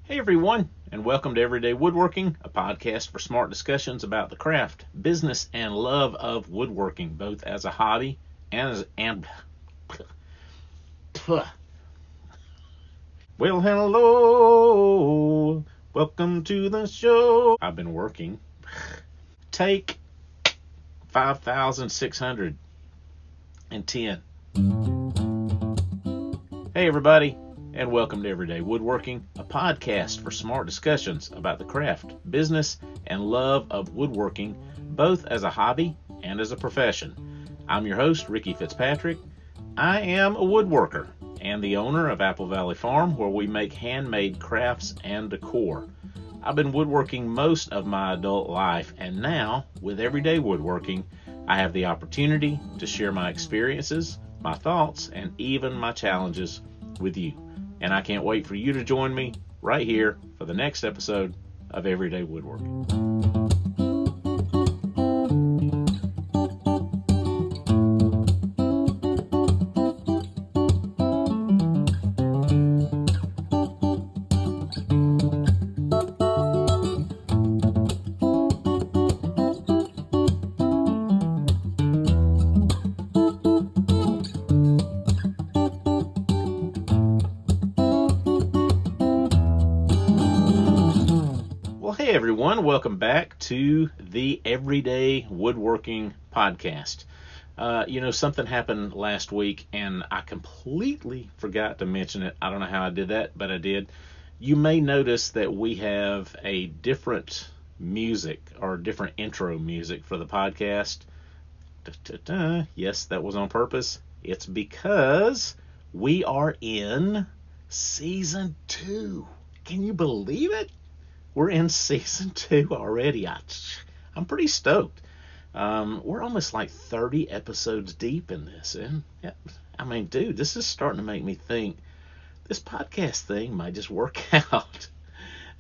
Hey everyone, and welcome to Everyday Woodworking, a podcast for smart discussions about the craft, business, and love of woodworking, both as a hobby well, hello, welcome to the show. I've been working. Take 5,610. Hey everybody, and welcome to Everyday Woodworking, a podcast for smart discussions about the craft, business, and love of woodworking, both as a hobby and as a profession. I'm your host, Ricky Fitzpatrick. I am a woodworker and the owner of Apple Valley Farm, where we make handmade crafts and decor. I've been woodworking most of my adult life, and now, with Everyday Woodworking, I have the opportunity to share my experiences, my thoughts, and even my challenges with you. And I can't wait for you to join me right here for the next episode of Everyday Woodworking. Hey everyone, welcome back to the Everyday Woodworking podcast. Something happened last week and I completely forgot to mention it. I don't know how I did that, but I did. You may notice that we have a different music or different intro music for the podcast. Yes, that was on purpose. It's because we are in season 2. Can you believe it? We're in season 2 already. I'm pretty stoked. We're almost like 30 episodes deep in this. And dude, this is starting to make me think this podcast thing might just work out.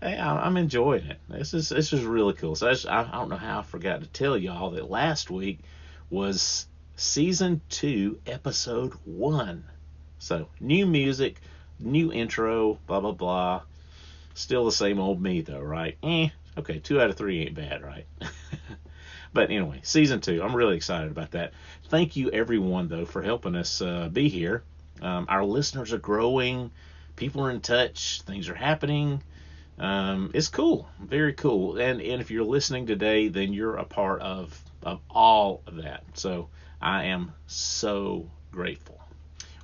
Hey, I'm enjoying it. This is really cool. So I don't know how I forgot to tell y'all that last week was season 2, episode 1. So new music, new intro, blah, blah, blah. Still the same old me, though, right? Okay, 2 out of 3 ain't bad, right? But anyway, season 2, I'm really excited about that. Thank you, everyone, though, for helping us be here. Our listeners are growing. People are in touch. Things are happening. It's cool. Very cool. And if you're listening today, then you're a part of all of that. So I am so grateful.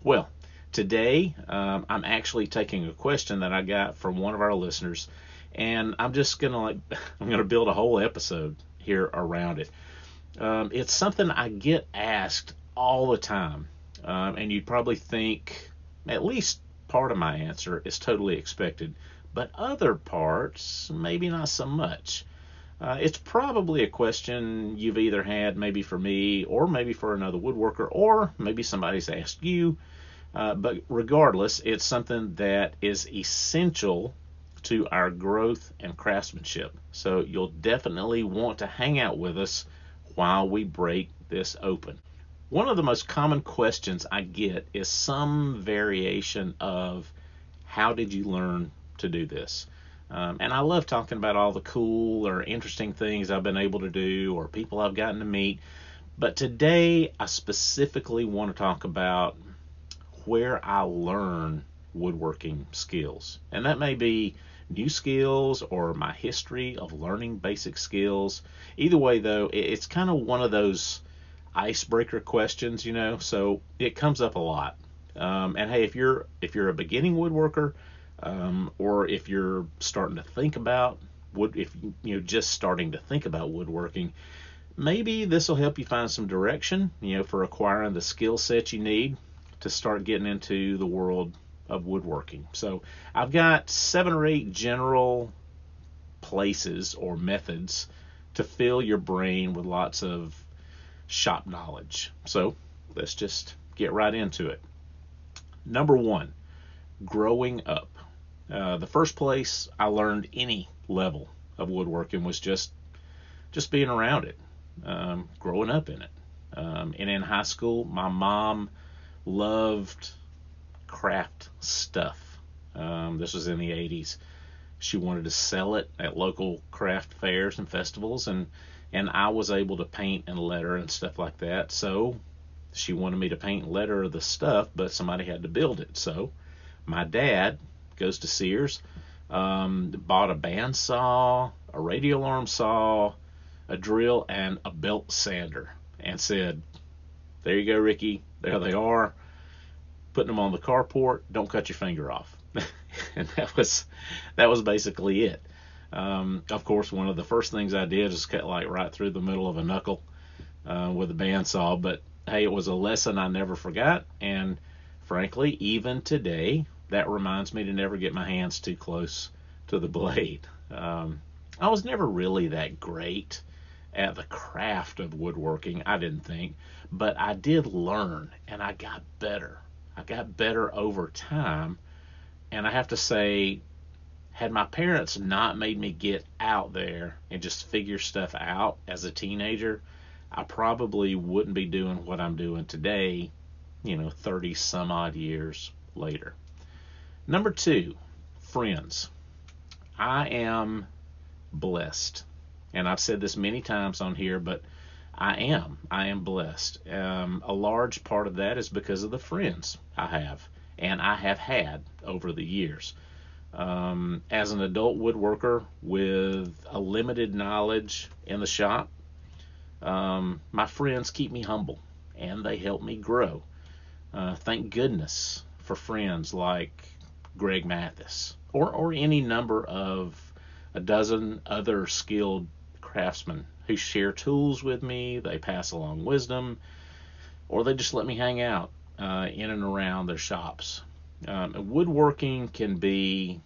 Well, today, I'm actually taking a question that I got from one of our listeners, and I'm just gonna build a whole episode here around it. It's something I get asked all the time, and you'd probably think at least part of my answer is totally expected, but other parts maybe not so much. It's probably a question you've either had maybe for me, or maybe for another woodworker, or maybe somebody's asked you. But regardless, it's something that is essential to our growth and craftsmanship. So you'll definitely want to hang out with us while we break this open. One of the most common questions I get is some variation of, how did you learn to do this? And I love talking about all the cool or interesting things I've been able to do or people I've gotten to meet. But today I specifically want to talk about where I learn woodworking skills. And that may be new skills or my history of learning basic skills. Either way, though, it's kind of one of those icebreaker questions, so it comes up a lot. And hey, if you're a beginning woodworker, or if you're starting to think about just starting to think about woodworking, maybe this will help you find some direction, for acquiring the skill set you need to start getting into the world of woodworking. So I've got 7 or 8 general places or methods to fill your brain with lots of shop knowledge. So let's just get right into it. Number 1, growing up. The first place I learned any level of woodworking was just being around it, growing up in it. And in high school, my mom loved craft stuff. This was in the 80s. She wanted to sell it at local craft fairs and festivals, and I was able to paint and letter and stuff like that. So she wanted me to paint and letter the stuff, but somebody had to build it. So my dad goes to Sears, bought a bandsaw, a radio alarm saw, a drill, and a belt sander, and said, "There you go, Ricky. There they are. Putting them on the carport. Don't cut your finger off." And that was basically it. Of course, one of the first things I did is cut like right through the middle of a knuckle with a bandsaw. But hey, it was a lesson I never forgot, and frankly, even today, that reminds me to never get my hands too close to the blade. I was never really that great at the craft of woodworking, I didn't think, but I did learn, and I got better. I got better over time, and I have to say, had my parents not made me get out there and just figure stuff out as a teenager, I probably wouldn't be doing what I'm doing today, 30 some odd years later. Number 2, friends. I am blessed. And I've said this many times on here, but I am blessed. A large part of that is because of the friends I have and I have had over the years. As an adult woodworker with a limited knowledge in the shop, my friends keep me humble and they help me grow. Thank goodness for friends like Greg Mathis or any number of a dozen other skilled craftsmen who share tools with me, they pass along wisdom, or they just let me hang out in and around their shops. Woodworking can be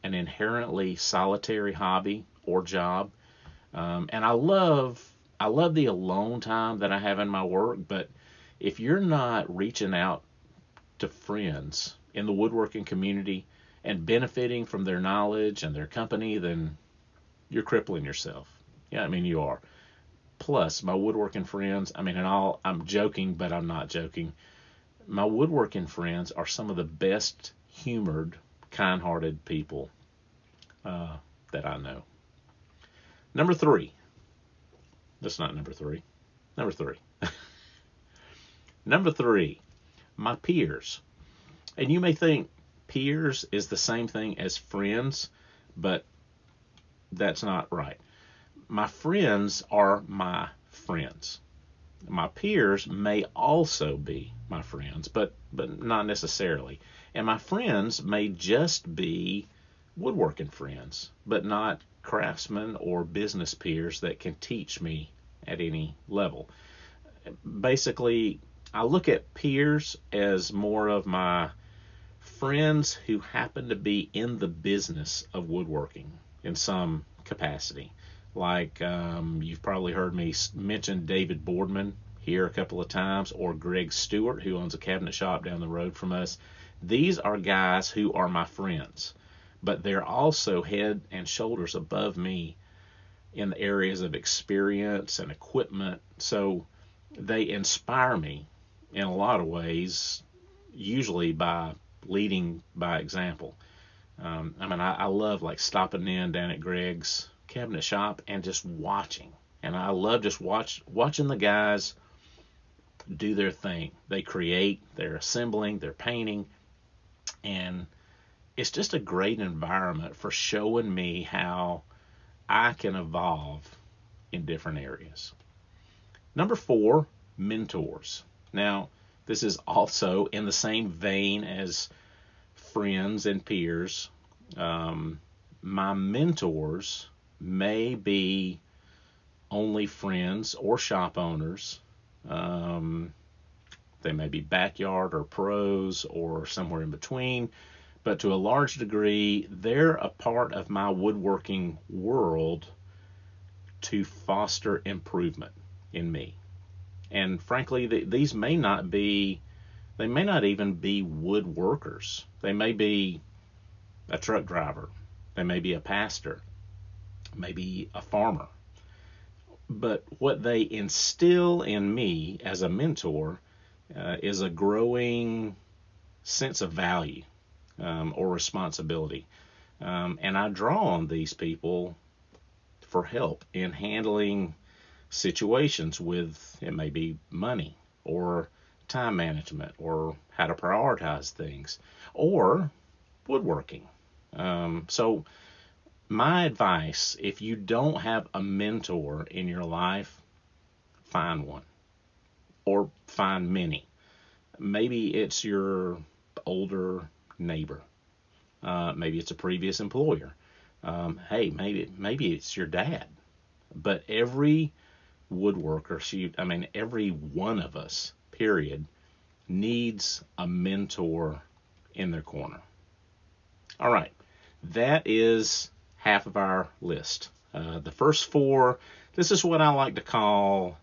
an inherently solitary hobby or job, and I love the alone time that I have in my work. But if you're not reaching out to friends in the woodworking community and benefiting from their knowledge and their company, then you're crippling yourself. Yeah, I mean, you are. Plus, my woodworking friends, I'm joking, but I'm not joking. My woodworking friends are some of the best humored, kind-hearted people that I know. Number 3. That's not number 3. Number 3. Number 3, my peers. And you may think peers is the same thing as friends, but that's not right. My friends are my friends. My peers may also be my friends, but not necessarily. And my friends may just be woodworking friends, but not craftsmen or business peers that can teach me at any level. Basically, I look at peers as more of my friends who happen to be in the business of woodworking in some capacity. Like you've probably heard me mention David Boardman here a couple of times, or Greg Stewart, who owns a cabinet shop down the road from us. These are guys who are my friends, but they're also head and shoulders above me in the areas of experience and equipment. So they inspire me in a lot of ways, usually by leading by example. I love like stopping in down at Greg's cabinet shop and just watching. And I love just watching the guys do their thing. They create, they're assembling, they're painting, and it's just a great environment for showing me how I can evolve in different areas. Number 4, mentors. Now, this is also in the same vein as friends and peers. My mentors may be only friends or shop owners. They may be backyard or pros or somewhere in between, but to a large degree, they're a part of my woodworking world to foster improvement in me. And frankly, these may not even be woodworkers. They may be a truck driver. They may be a pastor, maybe a farmer. But what they instill in me as a mentor is a growing sense of value or responsibility. And I draw on these people for help in handling situations with, it may be money or time management or how to prioritize things or woodworking. So my advice, if you don't have a mentor in your life, find one or find many. Maybe it's your older neighbor. Maybe it's a previous employer. Hey, maybe it's your dad. But every woodworker, every one of us, period, needs a mentor in their corner. All right, that is half of our list. The first four, this is what I like to call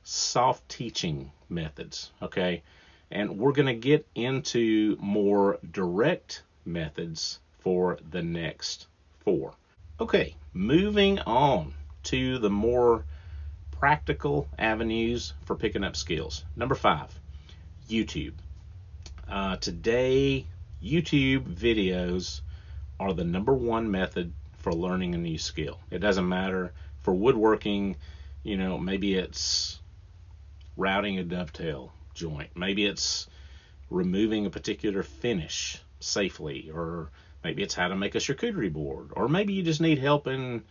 soft teaching methods, okay? And we're going to get into more direct methods for the next four. Okay, moving on to the more practical avenues for picking up skills. Number 5, YouTube. Today, YouTube videos are the number one method for learning a new skill. It doesn't matter for woodworking, maybe it's routing a dovetail joint. Maybe it's removing a particular finish safely, or maybe it's how to make a charcuterie board, or maybe you just need help in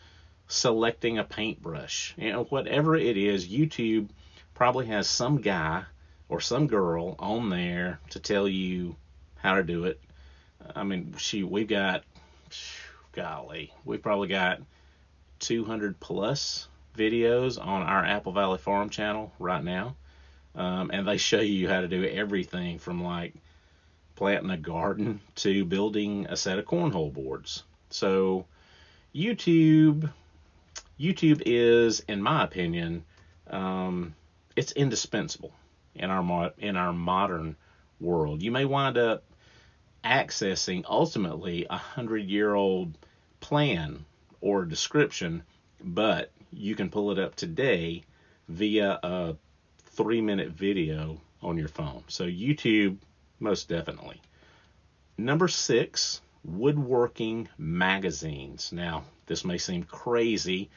selecting a paintbrush. Whatever it is, YouTube probably has some guy or some girl on there to tell you how to do it. We've probably got 200 plus videos on our Apple Valley Farm channel right now. And they show you how to do everything from like planting a garden to building a set of cornhole boards. So YouTube is, in my opinion, it's indispensable in our modern world. You may wind up accessing ultimately 100-year-old plan or description, but you can pull it up today via a 3-minute video on your phone. So YouTube, most definitely. Number 6, woodworking magazines. Now, this may seem crazy,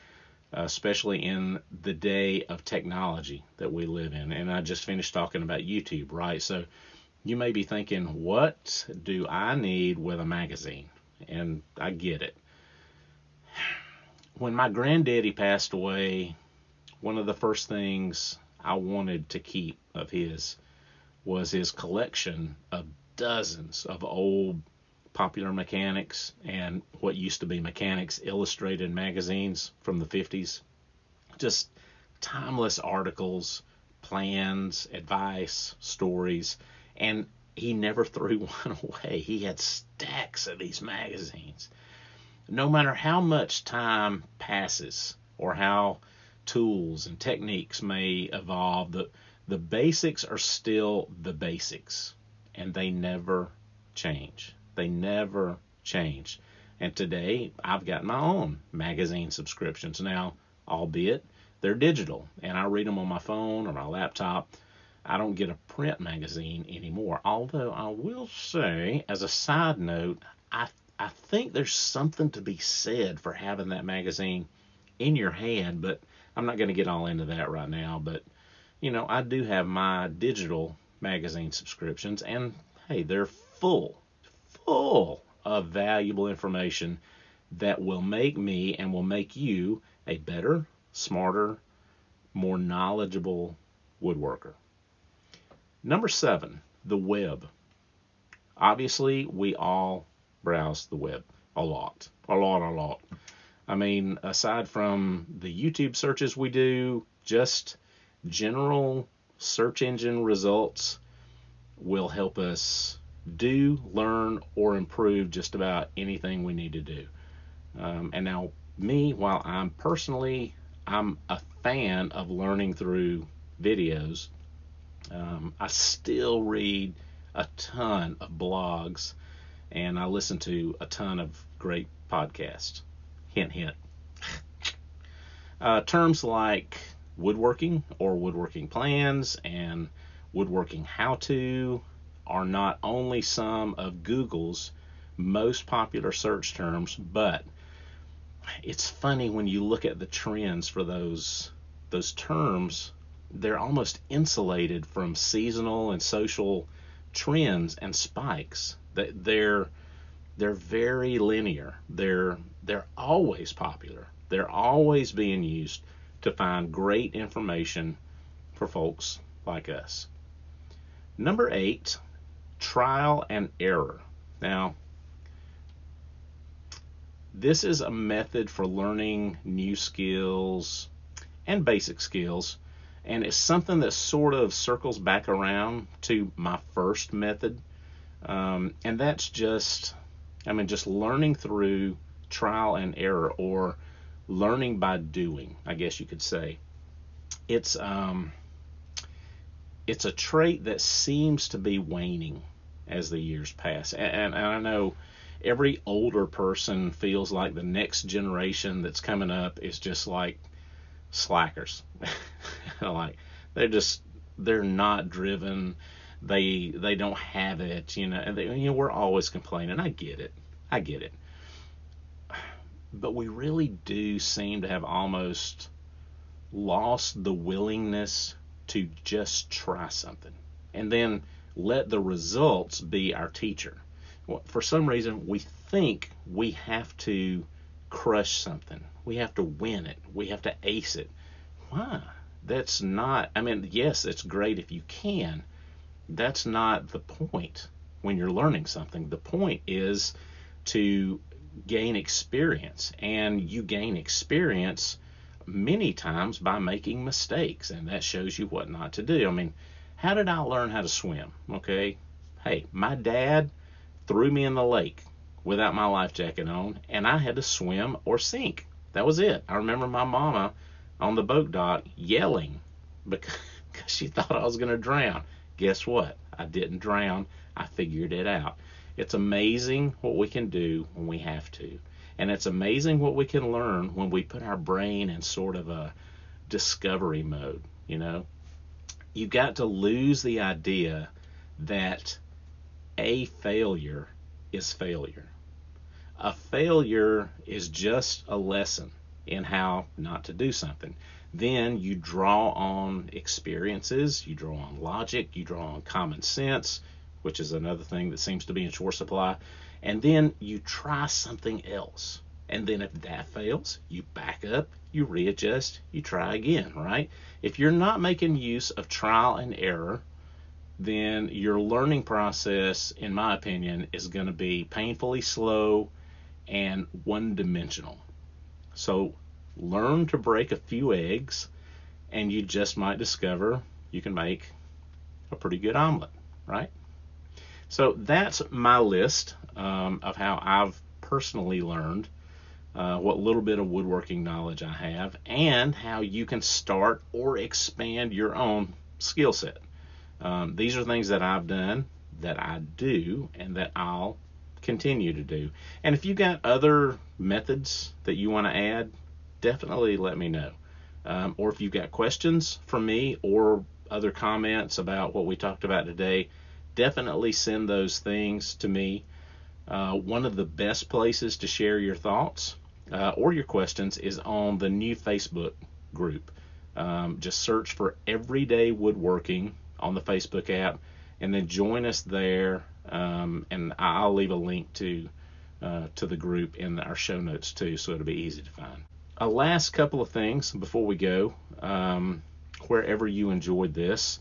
especially in the day of technology that we live in. And I just finished talking about YouTube, right? So you may be thinking, what do I need with a magazine? And I get it. When my granddaddy passed away, one of the first things I wanted to keep of his was his collection of dozens of old Popular Mechanics and what used to be Mechanics Illustrated magazines from the 50s. Just timeless articles, plans, advice, stories, and he never threw one away. He had stacks of these magazines. No matter how much time passes or how tools and techniques may evolve, the basics are still the basics, and they never change. They never change. And today, I've got my own magazine subscriptions now, albeit they're digital, and I read them on my phone or my laptop. I don't get a print magazine anymore, although I will say, as a side note, I think there's something to be said for having that magazine in your hand, but I'm not going to get all into that right now. But, I do have my digital magazine subscriptions, and hey, they're full of valuable information that will make me and will make you a better, smarter, more knowledgeable woodworker. Number 7, the web. Obviously, we all browse the web a lot. Aside from the YouTube searches we do, just general search engine results will help us do, learn, or improve just about anything we need to do. And now, while I'm a fan of learning through videos, I still read a ton of blogs, and I listen to a ton of great podcasts. Hint, hint. Terms like woodworking or woodworking plans and woodworking how-to are not only some of Google's most popular search terms, but it's funny when you look at the trends for those terms, they're almost insulated from seasonal and social trends and spikes. That they're very linear. They're always popular. They're always being used to find great information for folks like us. Number 8, trial and error. Now, this is a method for learning new skills and basic skills, and it's something that sort of circles back around to my first method, and that's just learning through trial and error, or learning by doing, I guess you could say. It's a trait that seems to be waning as the years pass, and I know every older person feels like the next generation that's coming up is just like slackers. Like they're not driven. They don't have it, and we're always complaining. I get it. But we really do seem to have almost lost the willingness to just try something and then let the results be our teacher. For some reason, we think we have to crush something. We have to win it. We have to ace it. Why? That's not, yes, it's great if you can. That's not the point when you're learning something. The point is to gain experience, and you gain experience many times by making mistakes, and that shows you what not to do. How did I learn how to swim? Okay, hey, my dad threw me in the lake without my life jacket on, and I had to swim or sink. That was it. I remember my mama on the boat dock yelling because she thought I was going to drown. Guess what? I didn't drown. I figured it out. It's amazing what we can do when we have to. And it's amazing what we can learn when we put our brain in sort of a discovery mode, You've got to lose the idea that a failure is failure. A failure is just a lesson in how not to do something. Then you draw on experiences, you draw on logic, you draw on common sense, which is another thing that seems to be in short supply, and then you try something else. And then if that fails, you back up, you readjust, you try again, right? If you're not making use of trial and error, then your learning process, in my opinion, is going to be painfully slow and one-dimensional. So learn to break a few eggs, and you just might discover you can make a pretty good omelet, right? So that's my list of how I've personally learned what little bit of woodworking knowledge I have, and how you can start or expand your own skill set. These are things that I've done, that I do, and that I'll continue to do. And if you got other methods that you want to add, definitely let me know. Or if you've got questions for me or other comments about what we talked about today, definitely send those things to me. One of the best places to share your thoughts or your questions is on the new Facebook group. Just search for Everyday Woodworking on the Facebook app, and then join us there. And I'll leave a link to the group in our show notes too, so it'll be easy to find. A last couple of things before we go. Wherever you enjoyed this,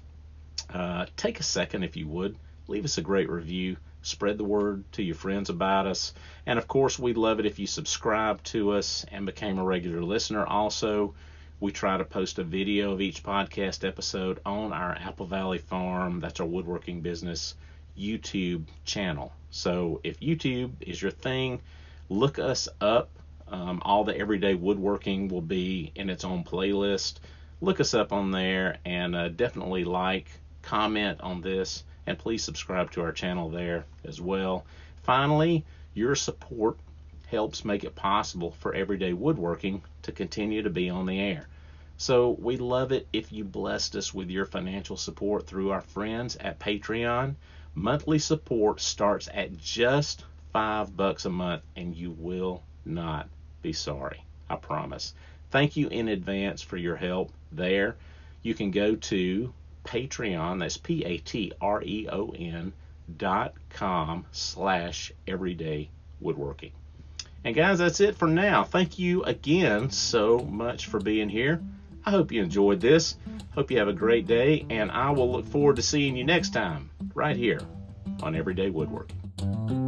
take a second, if you would, leave us a great review. Spread the word to your friends about us. And of course, we'd love it if you subscribe to us and became a regular listener. Also, we try to post a video of each podcast episode on our Apple Valley Farm, that's our woodworking business, YouTube channel. So if YouTube is your thing, look us up. All the Everyday Woodworking will be in its own playlist. Look us up on there, and definitely like, comment on this, and please subscribe to our channel there as well. Finally, your support helps make it possible for Everyday Woodworking to continue to be on the air. So we'd love it if you blessed us with your financial support through our friends at Patreon. Monthly support starts at just $5 a month, and you will not be sorry. I promise. Thank you in advance for your help there. You can go to Patreon, that's patreon.com/everydaywoodworking. And guys, that's it for now. Thank you again so much for being here. I hope you enjoyed this. Hope you have a great day, and I will look forward to seeing you next time right here on Everyday Woodworking.